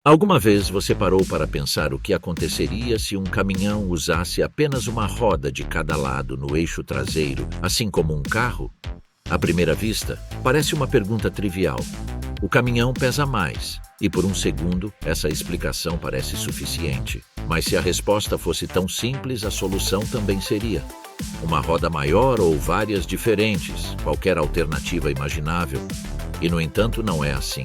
Alguma vez você parou para pensar o que aconteceria se um caminhão usasse apenas uma roda de cada lado no eixo traseiro, assim como um carro? À primeira vista, parece uma pergunta trivial. O caminhão pesa mais, e por um segundo, essa explicação parece suficiente. Mas se a resposta fosse tão simples, a solução também seria uma roda maior ou várias diferentes, qualquer alternativa imaginável. E, no entanto, não é assim.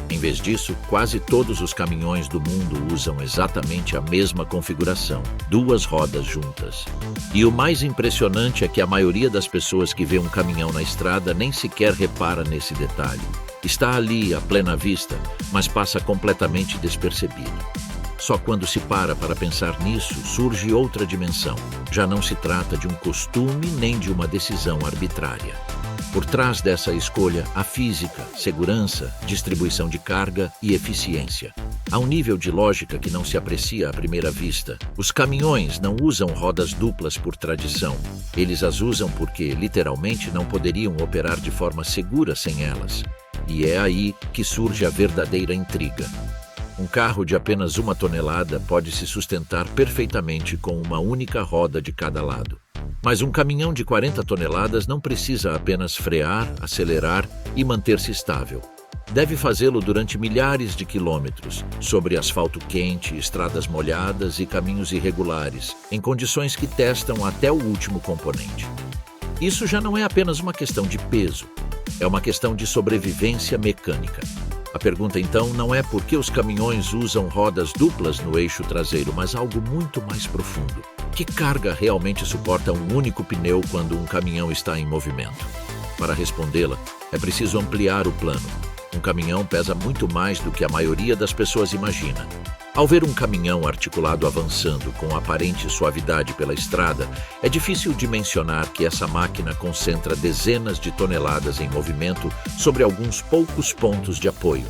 Em vez disso, quase todos os caminhões do mundo usam exatamente a mesma configuração, duas rodas juntas. E o mais impressionante é que a maioria das pessoas que vê um caminhão na estrada nem sequer repara nesse detalhe. Está ali, à plena vista, mas passa completamente despercebido. Só quando se para pensar nisso, surge outra dimensão. Já não se trata de um costume nem de uma decisão arbitrária. Por trás dessa escolha, há física, segurança, distribuição de carga e eficiência. Há um nível de lógica que não se aprecia à primeira vista. Os caminhões não usam rodas duplas por tradição. Eles as usam porque, literalmente, não poderiam operar de forma segura sem elas. E é aí que surge a verdadeira intriga. Um carro de apenas 1 tonelada pode se sustentar perfeitamente com uma única roda de cada lado. Mas um caminhão de 40 toneladas não precisa apenas frear, acelerar e manter-se estável. Deve fazê-lo durante milhares de quilômetros, sobre asfalto quente, estradas molhadas e caminhos irregulares, em condições que testam até o último componente. Isso já não é apenas uma questão de peso, é uma questão de sobrevivência mecânica. A pergunta, então, não é por que os caminhões usam rodas duplas no eixo traseiro, mas algo muito mais profundo. Que carga realmente suporta um único pneu quando um caminhão está em movimento? Para respondê-la, é preciso ampliar o plano. Um caminhão pesa muito mais do que a maioria das pessoas imagina. Ao ver um caminhão articulado avançando com aparente suavidade pela estrada, é difícil dimensionar que essa máquina concentra dezenas de toneladas em movimento sobre alguns poucos pontos de apoio.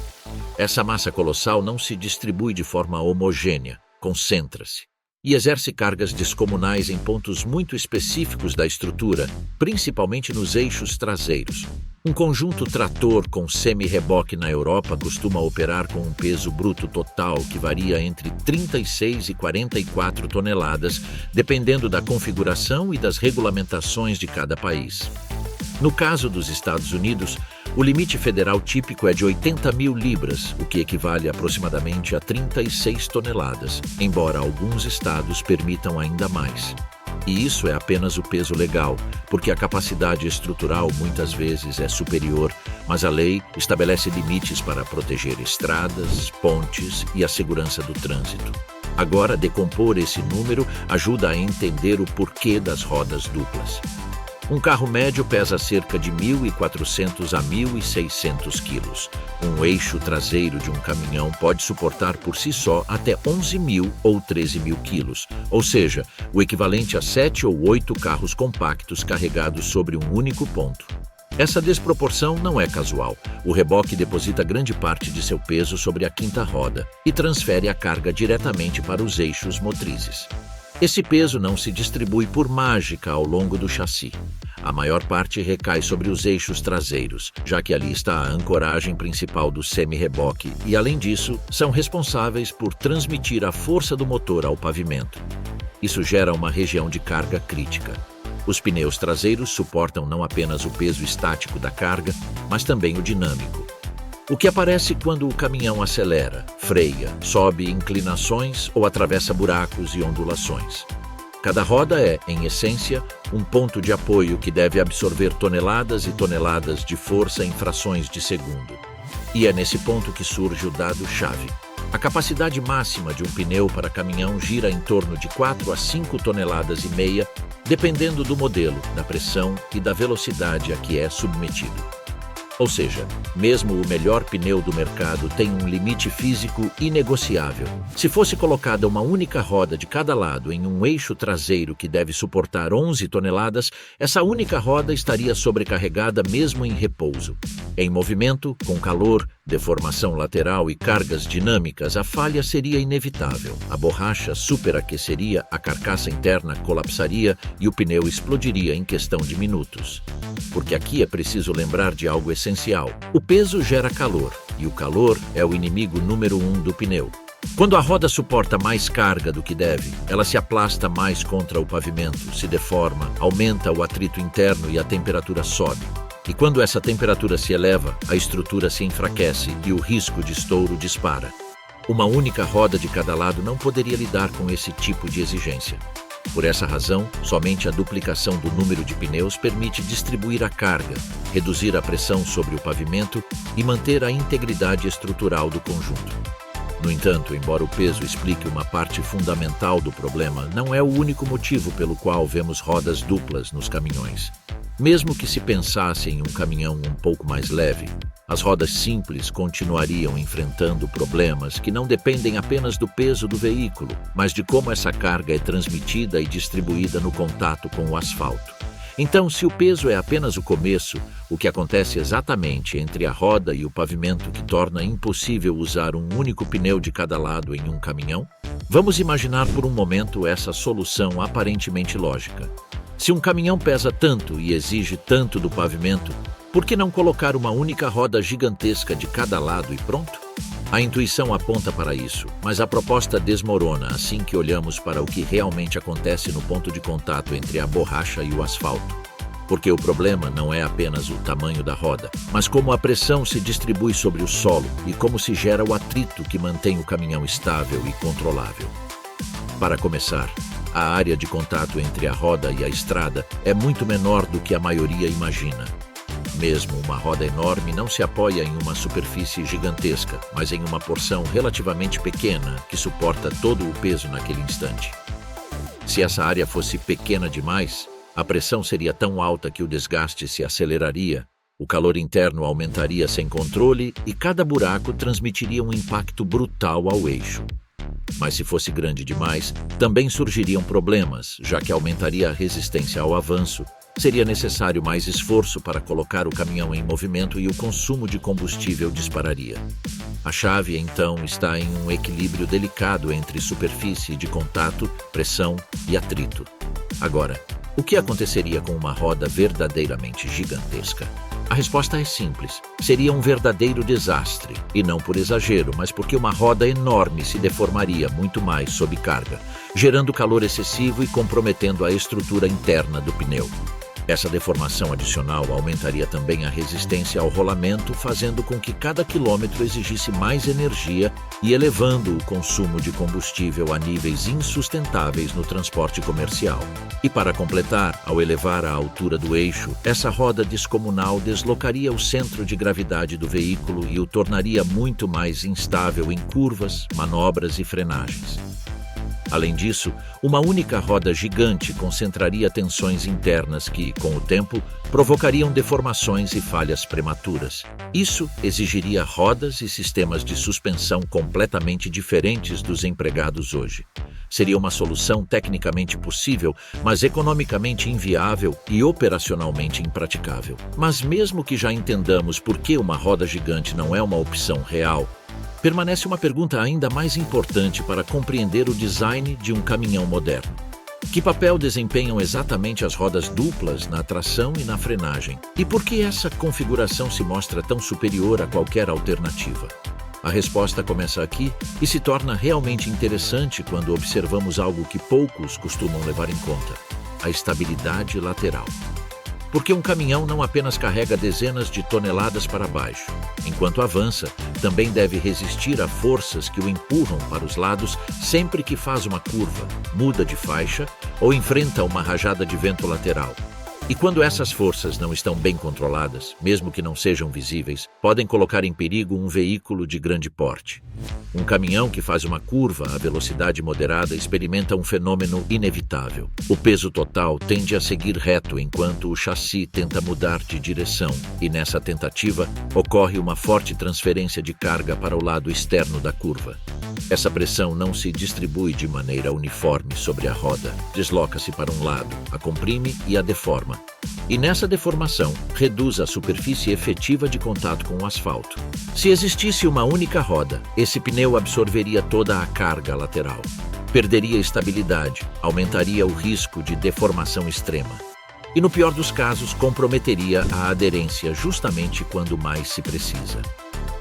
Essa massa colossal não se distribui de forma homogênea, concentra-se e exerce cargas descomunais em pontos muito específicos da estrutura, principalmente nos eixos traseiros. Um conjunto trator com semi-reboque na Europa costuma operar com um peso bruto total que varia entre 36 e 44 toneladas, dependendo da configuração e das regulamentações de cada país. No caso dos Estados Unidos, o limite federal típico é de 80 mil libras, o que equivale aproximadamente a 36 toneladas, embora alguns estados permitam ainda mais. E isso é apenas o peso legal, porque a capacidade estrutural muitas vezes é superior, mas a lei estabelece limites para proteger estradas, pontes e a segurança do trânsito. Agora, decompor esse número ajuda a entender o porquê das rodas duplas. Um carro médio pesa cerca de 1.400 a 1.600 quilos. Um eixo traseiro de um caminhão pode suportar por si só até 11.000 ou 13.000 quilos, ou seja, o equivalente a 7 ou 8 carros compactos carregados sobre um único ponto. Essa desproporção não é casual. O reboque deposita grande parte de seu peso sobre a quinta roda e transfere a carga diretamente para os eixos motrizes. Esse peso não se distribui por mágica ao longo do chassi. A maior parte recai sobre os eixos traseiros, já que ali está a ancoragem principal do semi-reboque e, além disso, são responsáveis por transmitir a força do motor ao pavimento. Isso gera uma região de carga crítica. Os pneus traseiros suportam não apenas o peso estático da carga, mas também o dinâmico. O que aparece quando o caminhão acelera, freia, sobe inclinações ou atravessa buracos e ondulações. Cada roda é, em essência, um ponto de apoio que deve absorver toneladas e toneladas de força em frações de segundo. E é nesse ponto que surge o dado-chave. A capacidade máxima de um pneu para caminhão gira em torno de 4 a 5 toneladas e meia, dependendo do modelo, da pressão e da velocidade a que é submetido. Ou seja, mesmo o melhor pneu do mercado tem um limite físico inegociável. Se fosse colocada uma única roda de cada lado em um eixo traseiro que deve suportar 11 toneladas, essa única roda estaria sobrecarregada mesmo em repouso. Em movimento, com calor, deformação lateral e cargas dinâmicas, a falha seria inevitável. A borracha superaqueceria, a carcaça interna colapsaria e o pneu explodiria em questão de minutos. Porque aqui é preciso lembrar de algo essencial. O peso gera calor, e o calor é o inimigo número 1 do pneu. Quando a roda suporta mais carga do que deve, ela se aplasta mais contra o pavimento, se deforma, aumenta o atrito interno e a temperatura sobe. E quando essa temperatura se eleva, a estrutura se enfraquece e o risco de estouro dispara. Uma única roda de cada lado não poderia lidar com esse tipo de exigência. Por essa razão, somente a duplicação do número de pneus permite distribuir a carga, reduzir a pressão sobre o pavimento e manter a integridade estrutural do conjunto. No entanto, embora o peso explique uma parte fundamental do problema, não é o único motivo pelo qual vemos rodas duplas nos caminhões. Mesmo que se pensasse em um caminhão um pouco mais leve, as rodas simples continuariam enfrentando problemas que não dependem apenas do peso do veículo, mas de como essa carga é transmitida e distribuída no contato com o asfalto. Então, se o peso é apenas o começo, o que acontece exatamente entre a roda e o pavimento que torna impossível usar um único pneu de cada lado em um caminhão? Vamos imaginar por um momento essa solução aparentemente lógica. Se um caminhão pesa tanto e exige tanto do pavimento, por que não colocar uma única roda gigantesca de cada lado e pronto? A intuição aponta para isso, mas a proposta desmorona assim que olhamos para o que realmente acontece no ponto de contato entre a borracha e o asfalto. Porque o problema não é apenas o tamanho da roda, mas como a pressão se distribui sobre o solo e como se gera o atrito que mantém o caminhão estável e controlável. Para começar, a área de contato entre a roda e a estrada é muito menor do que a maioria imagina. Mesmo uma roda enorme não se apoia em uma superfície gigantesca, mas em uma porção relativamente pequena que suporta todo o peso naquele instante. Se essa área fosse pequena demais, a pressão seria tão alta que o desgaste se aceleraria, o calor interno aumentaria sem controle e cada buraco transmitiria um impacto brutal ao eixo. Mas se fosse grande demais, também surgiriam problemas, já que aumentaria a resistência ao avanço, seria necessário mais esforço para colocar o caminhão em movimento e o consumo de combustível dispararia. A chave, então, está em um equilíbrio delicado entre superfície de contato, pressão e atrito. Agora, o que aconteceria com uma roda verdadeiramente gigantesca? A resposta é simples. Seria um verdadeiro desastre, e não por exagero, mas porque uma roda enorme se deformaria muito mais sob carga, gerando calor excessivo e comprometendo a estrutura interna do pneu. Essa deformação adicional aumentaria também a resistência ao rolamento, fazendo com que cada quilômetro exigisse mais energia e elevando o consumo de combustível a níveis insustentáveis no transporte comercial. E para completar, ao elevar a altura do eixo, essa roda descomunal deslocaria o centro de gravidade do veículo e o tornaria muito mais instável em curvas, manobras e frenagens. Além disso, uma única roda gigante concentraria tensões internas que, com o tempo, provocariam deformações e falhas prematuras. Isso exigiria rodas e sistemas de suspensão completamente diferentes dos empregados hoje. Seria uma solução tecnicamente possível, mas economicamente inviável e operacionalmente impraticável. Mas mesmo que já entendamos por que uma roda gigante não é uma opção real, permanece uma pergunta ainda mais importante para compreender o design de um caminhão moderno. Que papel desempenham exatamente as rodas duplas na tração e na frenagem? E por que essa configuração se mostra tão superior a qualquer alternativa? A resposta começa aqui e se torna realmente interessante quando observamos algo que poucos costumam levar em conta: a estabilidade lateral. Porque um caminhão não apenas carrega dezenas de toneladas para baixo. Enquanto avança, também deve resistir a forças que o empurram para os lados sempre que faz uma curva, muda de faixa ou enfrenta uma rajada de vento lateral. E quando essas forças não estão bem controladas, mesmo que não sejam visíveis, podem colocar em perigo um veículo de grande porte. Um caminhão que faz uma curva a velocidade moderada experimenta um fenômeno inevitável. O peso total tende a seguir reto enquanto o chassi tenta mudar de direção, e nessa tentativa ocorre uma forte transferência de carga para o lado externo da curva. Essa pressão não se distribui de maneira uniforme sobre a roda, desloca-se para um lado, a comprime e a deforma. e nessa deformação reduz a superfície efetiva de contato com o asfalto. Se existisse uma única roda, esse pneu absorveria toda a carga lateral. Perderia estabilidade, aumentaria o risco de deformação extrema. E no pior dos casos, comprometeria a aderência justamente quando mais se precisa.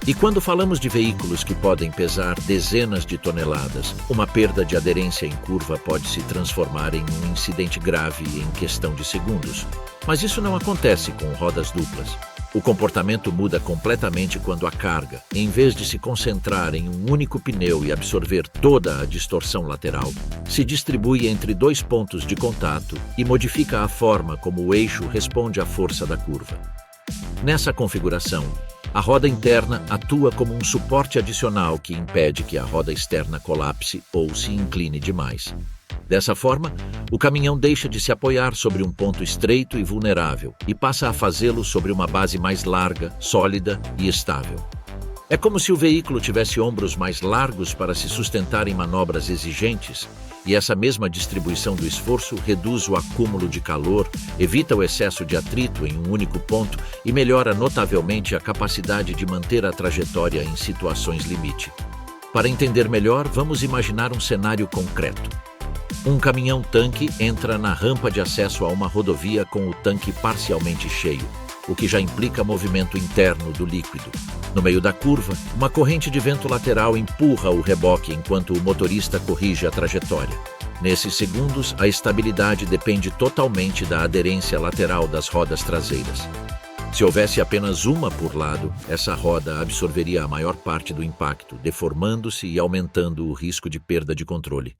E quando falamos de veículos que podem pesar dezenas de toneladas, uma perda de aderência em curva pode se transformar em um incidente grave em questão de segundos. Mas isso não acontece com rodas duplas. O comportamento muda completamente quando a carga, em vez de se concentrar em um único pneu e absorver toda a distorção lateral, se distribui entre dois pontos de contato e modifica a forma como o eixo responde à força da curva. Nessa configuração, a roda interna atua como um suporte adicional que impede que a roda externa colapse ou se incline demais. Dessa forma, o caminhão deixa de se apoiar sobre um ponto estreito e vulnerável e passa a fazê-lo sobre uma base mais larga, sólida e estável. É como se o veículo tivesse ombros mais largos para se sustentar em manobras exigentes, e essa mesma distribuição do esforço reduz o acúmulo de calor, evita o excesso de atrito em um único ponto e melhora notavelmente a capacidade de manter a trajetória em situações limite. Para entender melhor, vamos imaginar um cenário concreto. Um caminhão-tanque entra na rampa de acesso a uma rodovia com o tanque parcialmente cheio, o que já implica movimento interno do líquido. No meio da curva, uma corrente de vento lateral empurra o reboque enquanto o motorista corrige a trajetória. Nesses segundos, a estabilidade depende totalmente da aderência lateral das rodas traseiras. Se houvesse apenas uma por lado, essa roda absorveria a maior parte do impacto, deformando-se e aumentando o risco de perda de controle.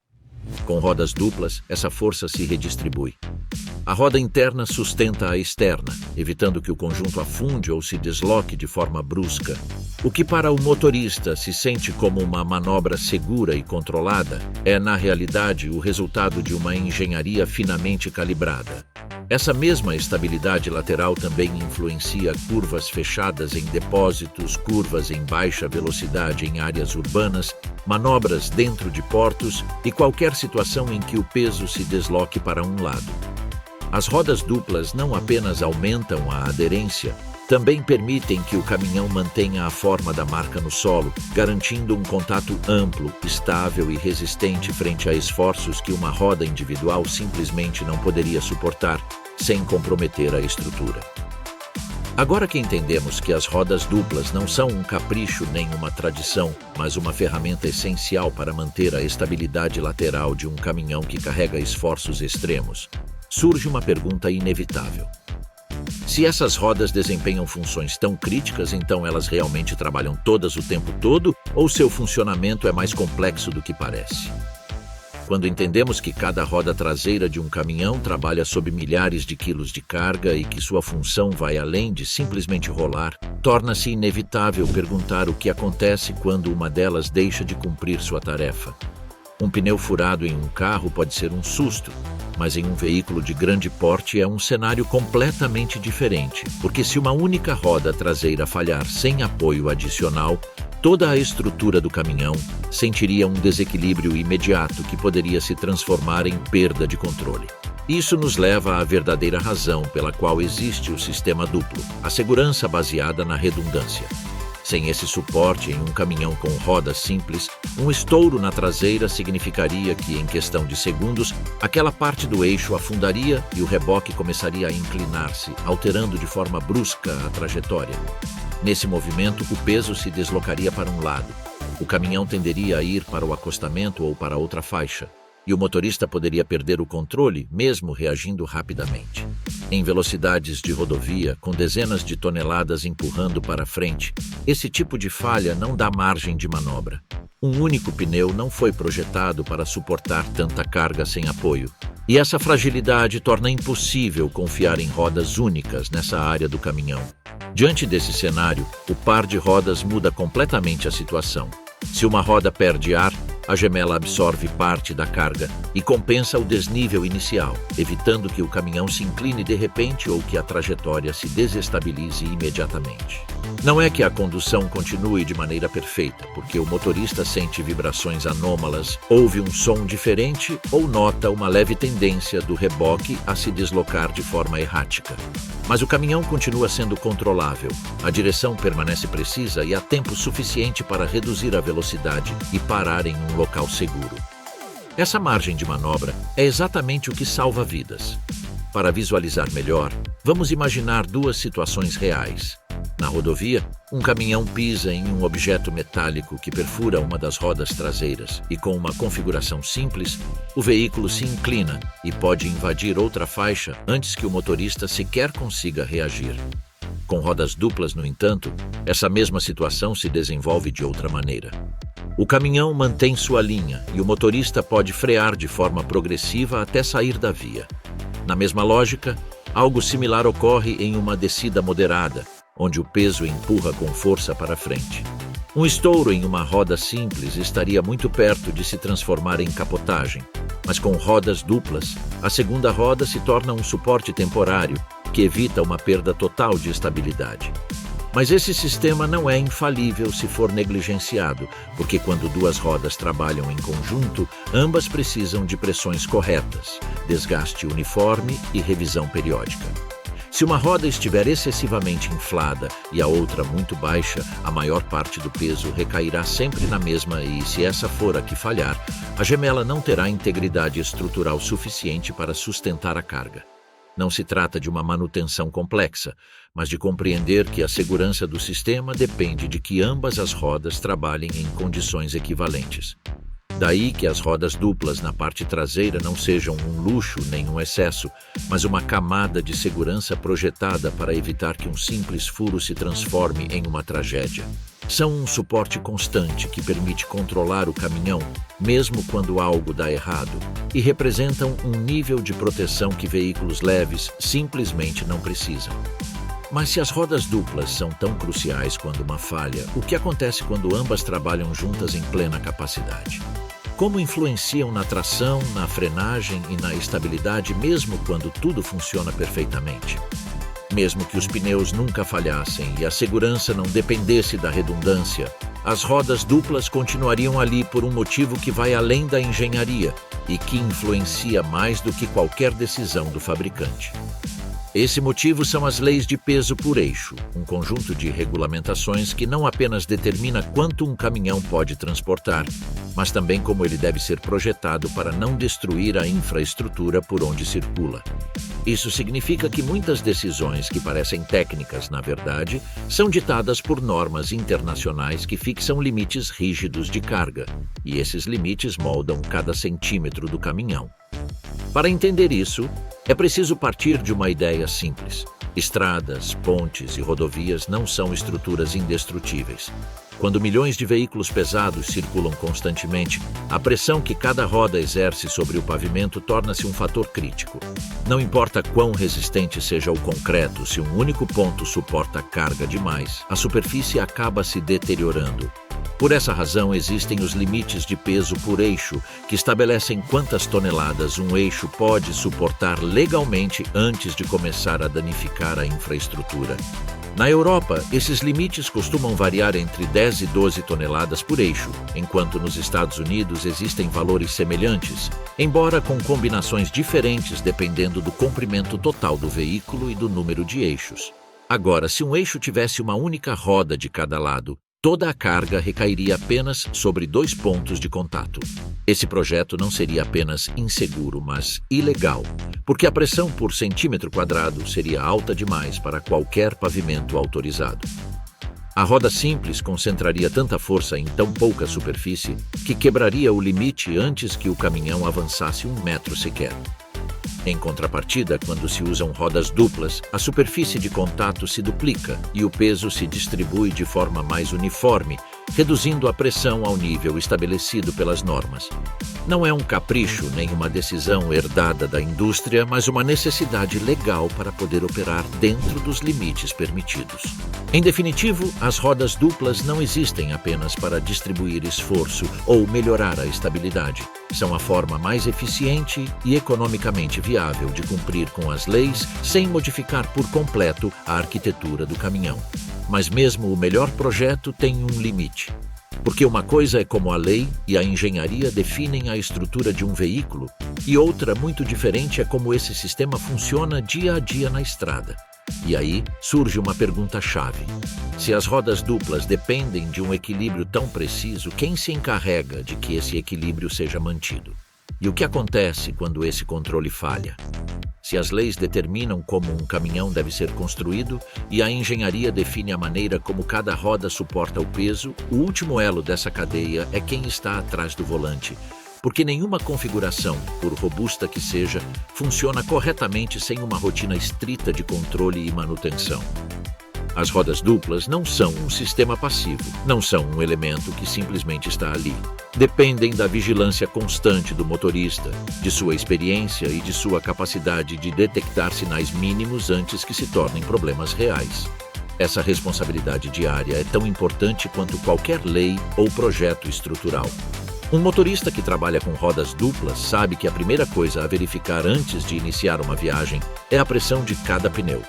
Com rodas duplas, essa força se redistribui. A roda interna sustenta a externa, evitando que o conjunto afunde ou se desloque de forma brusca. O que para o motorista se sente como uma manobra segura e controlada, é na realidade o resultado de uma engenharia finamente calibrada. Essa mesma estabilidade lateral também influencia curvas fechadas em depósitos, curvas em baixa velocidade em áreas urbanas, manobras dentro de portos e qualquer situação em que o peso se desloque para um lado. As rodas duplas não apenas aumentam a aderência, também permitem que o caminhão mantenha a forma da marca no solo, garantindo um contato amplo, estável e resistente frente a esforços que uma roda individual simplesmente não poderia suportar, sem comprometer a estrutura. Agora que entendemos que as rodas duplas não são um capricho nem uma tradição, mas uma ferramenta essencial para manter a estabilidade lateral de um caminhão que carrega esforços extremos, surge uma pergunta inevitável. Se essas rodas desempenham funções tão críticas, então elas realmente trabalham todas o tempo todo, ou seu funcionamento é mais complexo do que parece? Quando entendemos que cada roda traseira de um caminhão trabalha sob milhares de quilos de carga e que sua função vai além de simplesmente rolar, torna-se inevitável perguntar o que acontece quando uma delas deixa de cumprir sua tarefa. Um pneu furado em um carro pode ser um susto, mas em um veículo de grande porte é um cenário completamente diferente, porque se uma única roda traseira falhar sem apoio adicional, toda a estrutura do caminhão sentiria um desequilíbrio imediato que poderia se transformar em perda de controle. Isso nos leva à verdadeira razão pela qual existe o sistema duplo, a segurança baseada na redundância. Sem esse suporte em um caminhão com rodas simples, um estouro na traseira significaria que, em questão de segundos, aquela parte do eixo afundaria e o reboque começaria a inclinar-se, alterando de forma brusca a trajetória. Nesse movimento, o peso se deslocaria para um lado. O caminhão tenderia a ir para o acostamento ou para outra faixa, e o motorista poderia perder o controle, mesmo reagindo rapidamente. Em velocidades de rodovia, com dezenas de toneladas empurrando para frente, esse tipo de falha não dá margem de manobra. Um único pneu não foi projetado para suportar tanta carga sem apoio, e essa fragilidade torna impossível confiar em rodas únicas nessa área do caminhão. Diante desse cenário, o par de rodas muda completamente a situação. Se uma roda perde ar, a gemela absorve parte da carga e compensa o desnível inicial, evitando que o caminhão se incline de repente ou que a trajetória se desestabilize imediatamente. Não é que a condução continue de maneira perfeita, porque o motorista sente vibrações anômalas, ouve um som diferente ou nota uma leve tendência do reboque a se deslocar de forma errática. Mas o caminhão continua sendo controlável, a direção permanece precisa e há tempo suficiente para reduzir a velocidade e parar em um local seguro. Essa margem de manobra é exatamente o que salva vidas. Para visualizar melhor, vamos imaginar duas situações reais. Na rodovia, um caminhão pisa em um objeto metálico que perfura uma das rodas traseiras e, com uma configuração simples, o veículo se inclina e pode invadir outra faixa antes que o motorista sequer consiga reagir. Com rodas duplas, no entanto, essa mesma situação se desenvolve de outra maneira. O caminhão mantém sua linha e o motorista pode frear de forma progressiva até sair da via. Na mesma lógica, algo similar ocorre em uma descida moderada, onde o peso empurra com força para frente. Um estouro em uma roda simples estaria muito perto de se transformar em capotagem, mas com rodas duplas, a segunda roda se torna um suporte temporário que evita uma perda total de estabilidade. Mas esse sistema não é infalível se for negligenciado, porque quando duas rodas trabalham em conjunto, ambas precisam de pressões corretas, desgaste uniforme e revisão periódica. Se uma roda estiver excessivamente inflada e a outra muito baixa, a maior parte do peso recairá sempre na mesma e, se essa for a que falhar, a gemela não terá integridade estrutural suficiente para sustentar a carga. Não se trata de uma manutenção complexa, mas de compreender que a segurança do sistema depende de que ambas as rodas trabalhem em condições equivalentes. Daí que as rodas duplas na parte traseira não sejam um luxo nem um excesso, mas uma camada de segurança projetada para evitar que um simples furo se transforme em uma tragédia. São um suporte constante que permite controlar o caminhão, mesmo quando algo dá errado, e representam um nível de proteção que veículos leves simplesmente não precisam. Mas se as rodas duplas são tão cruciais quando uma falha, o que acontece quando ambas trabalham juntas em plena capacidade? Como influenciam na tração, na frenagem e na estabilidade mesmo quando tudo funciona perfeitamente? Mesmo que os pneus nunca falhassem e a segurança não dependesse da redundância, as rodas duplas continuariam ali por um motivo que vai além da engenharia e que influencia mais do que qualquer decisão do fabricante. Esse motivo são as leis de peso por eixo, um conjunto de regulamentações que não apenas determina quanto um caminhão pode transportar, mas também como ele deve ser projetado para não destruir a infraestrutura por onde circula. Isso significa que muitas decisões que parecem técnicas, na verdade, são ditadas por normas internacionais que fixam limites rígidos de carga, e esses limites moldam cada centímetro do caminhão. Para entender isso, é preciso partir de uma ideia simples. Estradas, pontes e rodovias não são estruturas indestrutíveis. Quando milhões de veículos pesados circulam constantemente, a pressão que cada roda exerce sobre o pavimento torna-se um fator crítico. Não importa quão resistente seja o concreto, se um único ponto suporta carga demais, a superfície acaba se deteriorando. Por essa razão, existem os limites de peso por eixo, que estabelecem quantas toneladas um eixo pode suportar legalmente antes de começar a danificar a infraestrutura. Na Europa, esses limites costumam variar entre 10 e 12 toneladas por eixo, enquanto nos Estados Unidos existem valores semelhantes, embora com combinações diferentes dependendo do comprimento total do veículo e do número de eixos. Agora, se um eixo tivesse uma única roda de cada lado, toda a carga recairia apenas sobre 2 pontos de contato. Esse projeto não seria apenas inseguro, mas ilegal, porque a pressão por centímetro quadrado seria alta demais para qualquer pavimento autorizado. A roda simples concentraria tanta força em tão pouca superfície que quebraria o limite antes que o caminhão avançasse 1 metro sequer. Em contrapartida, quando se usam rodas duplas, a superfície de contato se duplica e o peso se distribui de forma mais uniforme, reduzindo a pressão ao nível estabelecido pelas normas. Não é um capricho nem uma decisão herdada da indústria, mas uma necessidade legal para poder operar dentro dos limites permitidos. Em definitivo, as rodas duplas não existem apenas para distribuir esforço ou melhorar a estabilidade. São a forma mais eficiente e economicamente viável de cumprir com as leis sem modificar por completo a arquitetura do caminhão. Mas mesmo o melhor projeto tem um limite. Porque uma coisa é como a lei e a engenharia definem a estrutura de um veículo, e outra muito diferente é como esse sistema funciona dia a dia na estrada. E aí surge uma pergunta-chave. Se as rodas duplas dependem de um equilíbrio tão preciso, quem se encarrega de que esse equilíbrio seja mantido? E o que acontece quando esse controle falha? Se as leis determinam como um caminhão deve ser construído e a engenharia define a maneira como cada roda suporta o peso, o último elo dessa cadeia é quem está atrás do volante, porque nenhuma configuração, por robusta que seja, funciona corretamente sem uma rotina estrita de controle e manutenção. As rodas duplas não são um sistema passivo, não são um elemento que simplesmente está ali. Dependem da vigilância constante do motorista, de sua experiência e de sua capacidade de detectar sinais mínimos antes que se tornem problemas reais. Essa responsabilidade diária é tão importante quanto qualquer lei ou projeto estrutural. Um motorista que trabalha com rodas duplas sabe que a primeira coisa a verificar antes de iniciar uma viagem é a pressão de cada pneu.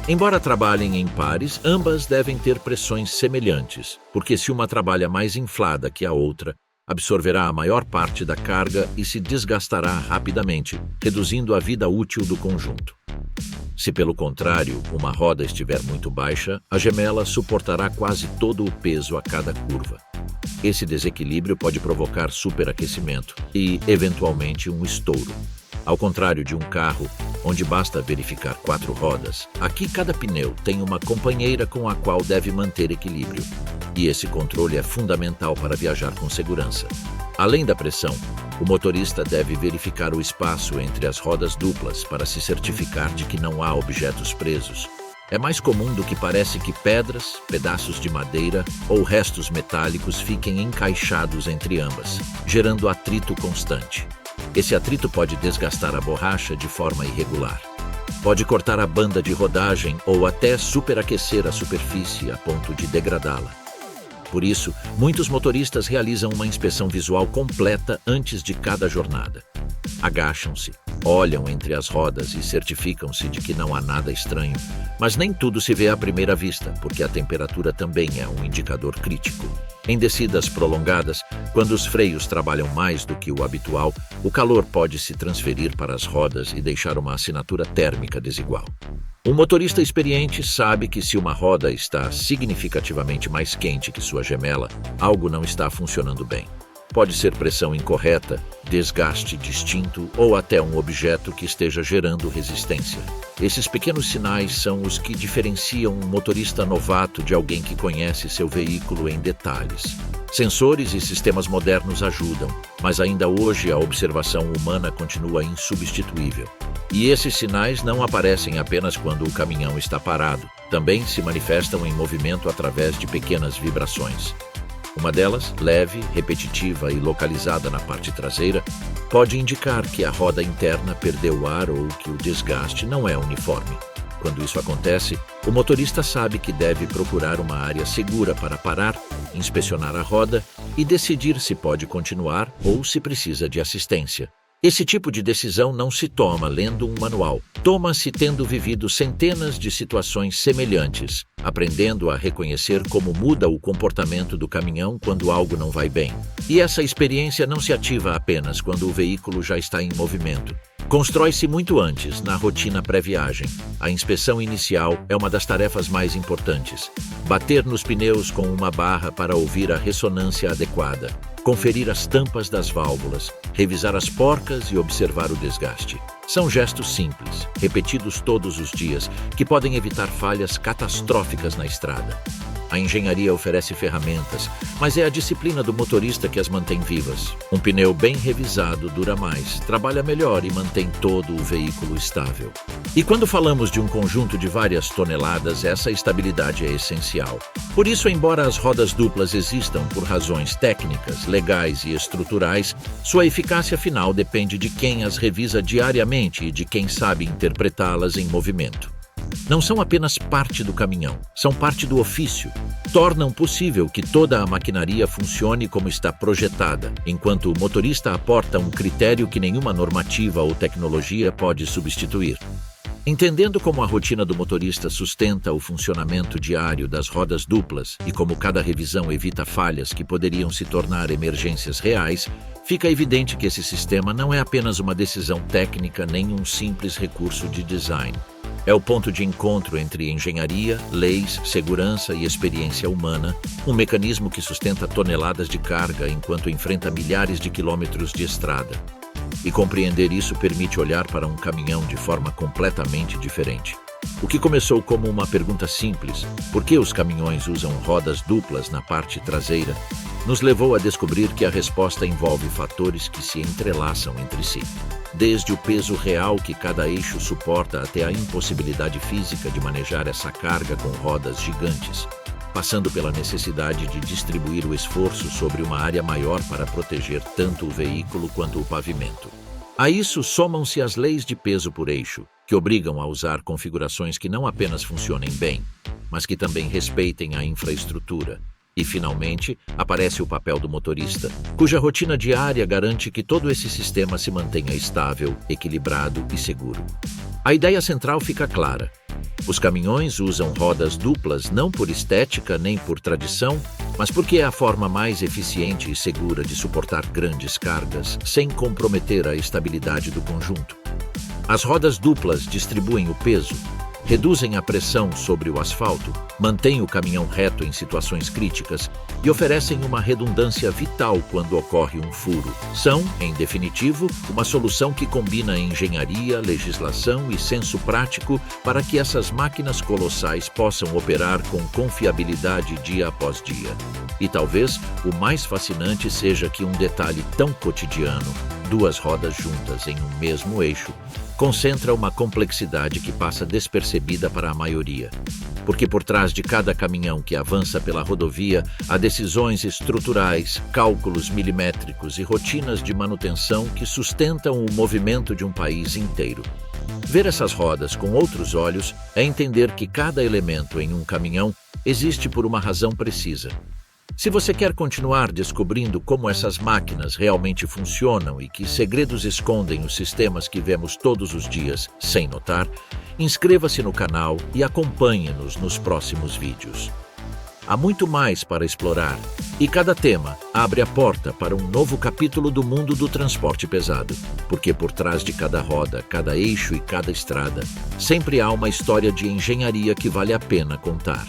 Embora trabalhem em pares, ambas devem ter pressões semelhantes, porque se uma trabalha mais inflada que a outra, absorverá a maior parte da carga e se desgastará rapidamente, reduzindo a vida útil do conjunto. Se, pelo contrário, uma roda estiver muito baixa, a gemela suportará quase todo o peso a cada curva. Esse desequilíbrio pode provocar superaquecimento e, eventualmente, um estouro. Ao contrário de um carro, onde basta verificar 4 rodas, aqui cada pneu tem uma companheira com a qual deve manter equilíbrio. E esse controle é fundamental para viajar com segurança. Além da pressão, o motorista deve verificar o espaço entre as rodas duplas para se certificar de que não há objetos presos. É mais comum do que parece que pedras, pedaços de madeira ou restos metálicos fiquem encaixados entre ambas, gerando atrito constante. Esse atrito pode desgastar a borracha de forma irregular. Pode cortar a banda de rodagem ou até superaquecer a superfície a ponto de degradá-la. Por isso, muitos motoristas realizam uma inspeção visual completa antes de cada jornada. Agacham-se, olham entre as rodas e certificam-se de que não há nada estranho, mas nem tudo se vê à primeira vista, porque a temperatura também é um indicador crítico. Em descidas prolongadas, quando os freios trabalham mais do que o habitual, o calor pode se transferir para as rodas e deixar uma assinatura térmica desigual. Um motorista experiente sabe que se uma roda está significativamente mais quente que sua gemela, algo não está funcionando bem. Pode ser pressão incorreta, desgaste distinto ou até um objeto que esteja gerando resistência. Esses pequenos sinais são os que diferenciam um motorista novato de alguém que conhece seu veículo em detalhes. Sensores e sistemas modernos ajudam, mas ainda hoje a observação humana continua insubstituível. E esses sinais não aparecem apenas quando o caminhão está parado, também se manifestam em movimento através de pequenas vibrações. Uma delas, leve, repetitiva e localizada na parte traseira, pode indicar que a roda interna perdeu ar ou que o desgaste não é uniforme. Quando isso acontece, o motorista sabe que deve procurar uma área segura para parar, inspecionar a roda e decidir se pode continuar ou se precisa de assistência. Esse tipo de decisão não se toma lendo um manual. Toma-se tendo vivido centenas de situações semelhantes, aprendendo a reconhecer como muda o comportamento do caminhão quando algo não vai bem. E essa experiência não se ativa apenas quando o veículo já está em movimento. Constrói-se muito antes, na rotina pré-viagem. A inspeção inicial é uma das tarefas mais importantes. Bater nos pneus com uma barra para ouvir a ressonância adequada. Conferir as tampas das válvulas, revisar as porcas e observar o desgaste. São gestos simples, repetidos todos os dias, que podem evitar falhas catastróficas na estrada. A engenharia oferece ferramentas, mas é a disciplina do motorista que as mantém vivas. Um pneu bem revisado dura mais, trabalha melhor e mantém todo o veículo estável. E quando falamos de um conjunto de várias toneladas, essa estabilidade é essencial. Por isso, embora as rodas duplas existam por razões técnicas, legais e estruturais, sua eficácia final depende de quem as revisa diariamente e de quem sabe interpretá-las em movimento. Não são apenas parte do caminhão, são parte do ofício. Tornam possível que toda a maquinaria funcione como está projetada, enquanto o motorista aporta um critério que nenhuma normativa ou tecnologia pode substituir. Entendendo como a rotina do motorista sustenta o funcionamento diário das rodas duplas e como cada revisão evita falhas que poderiam se tornar emergências reais, fica evidente que esse sistema não é apenas uma decisão técnica nem um simples recurso de design. É o ponto de encontro entre engenharia, leis, segurança e experiência humana, um mecanismo que sustenta toneladas de carga enquanto enfrenta milhares de quilômetros de estrada. E compreender isso permite olhar para um caminhão de forma completamente diferente. O que começou como uma pergunta simples, por que os caminhões usam rodas duplas na parte traseira, nos levou a descobrir que a resposta envolve fatores que se entrelaçam entre si. Desde o peso real que cada eixo suporta até a impossibilidade física de manejar essa carga com rodas gigantes, passando pela necessidade de distribuir o esforço sobre uma área maior para proteger tanto o veículo quanto o pavimento. A isso somam-se as leis de peso por eixo, que obrigam a usar configurações que não apenas funcionem bem, mas que também respeitem a infraestrutura. E, finalmente, aparece o papel do motorista, cuja rotina diária garante que todo esse sistema se mantenha estável, equilibrado e seguro. A ideia central fica clara. Os caminhões usam rodas duplas não por estética nem por tradição, mas porque é a forma mais eficiente e segura de suportar grandes cargas, sem comprometer a estabilidade do conjunto. As rodas duplas distribuem o peso, reduzem a pressão sobre o asfalto, mantêm o caminhão reto em situações críticas e oferecem uma redundância vital quando ocorre um furo. São, em definitivo, uma solução que combina engenharia, legislação e senso prático para que essas máquinas colossais possam operar com confiabilidade dia após dia. E talvez o mais fascinante seja que um detalhe tão cotidiano, duas rodas juntas em um mesmo eixo, concentra uma complexidade que passa despercebida para a maioria. Porque por trás de cada caminhão que avança pela rodovia, há decisões estruturais, cálculos milimétricos e rotinas de manutenção que sustentam o movimento de um país inteiro. Ver essas rodas com outros olhos é entender que cada elemento em um caminhão existe por uma razão precisa. Se você quer continuar descobrindo como essas máquinas realmente funcionam e que segredos escondem os sistemas que vemos todos os dias sem notar, inscreva-se no canal e acompanhe-nos nos próximos vídeos. Há muito mais para explorar e cada tema abre a porta para um novo capítulo do mundo do transporte pesado, porque por trás de cada roda, cada eixo e cada estrada, sempre há uma história de engenharia que vale a pena contar.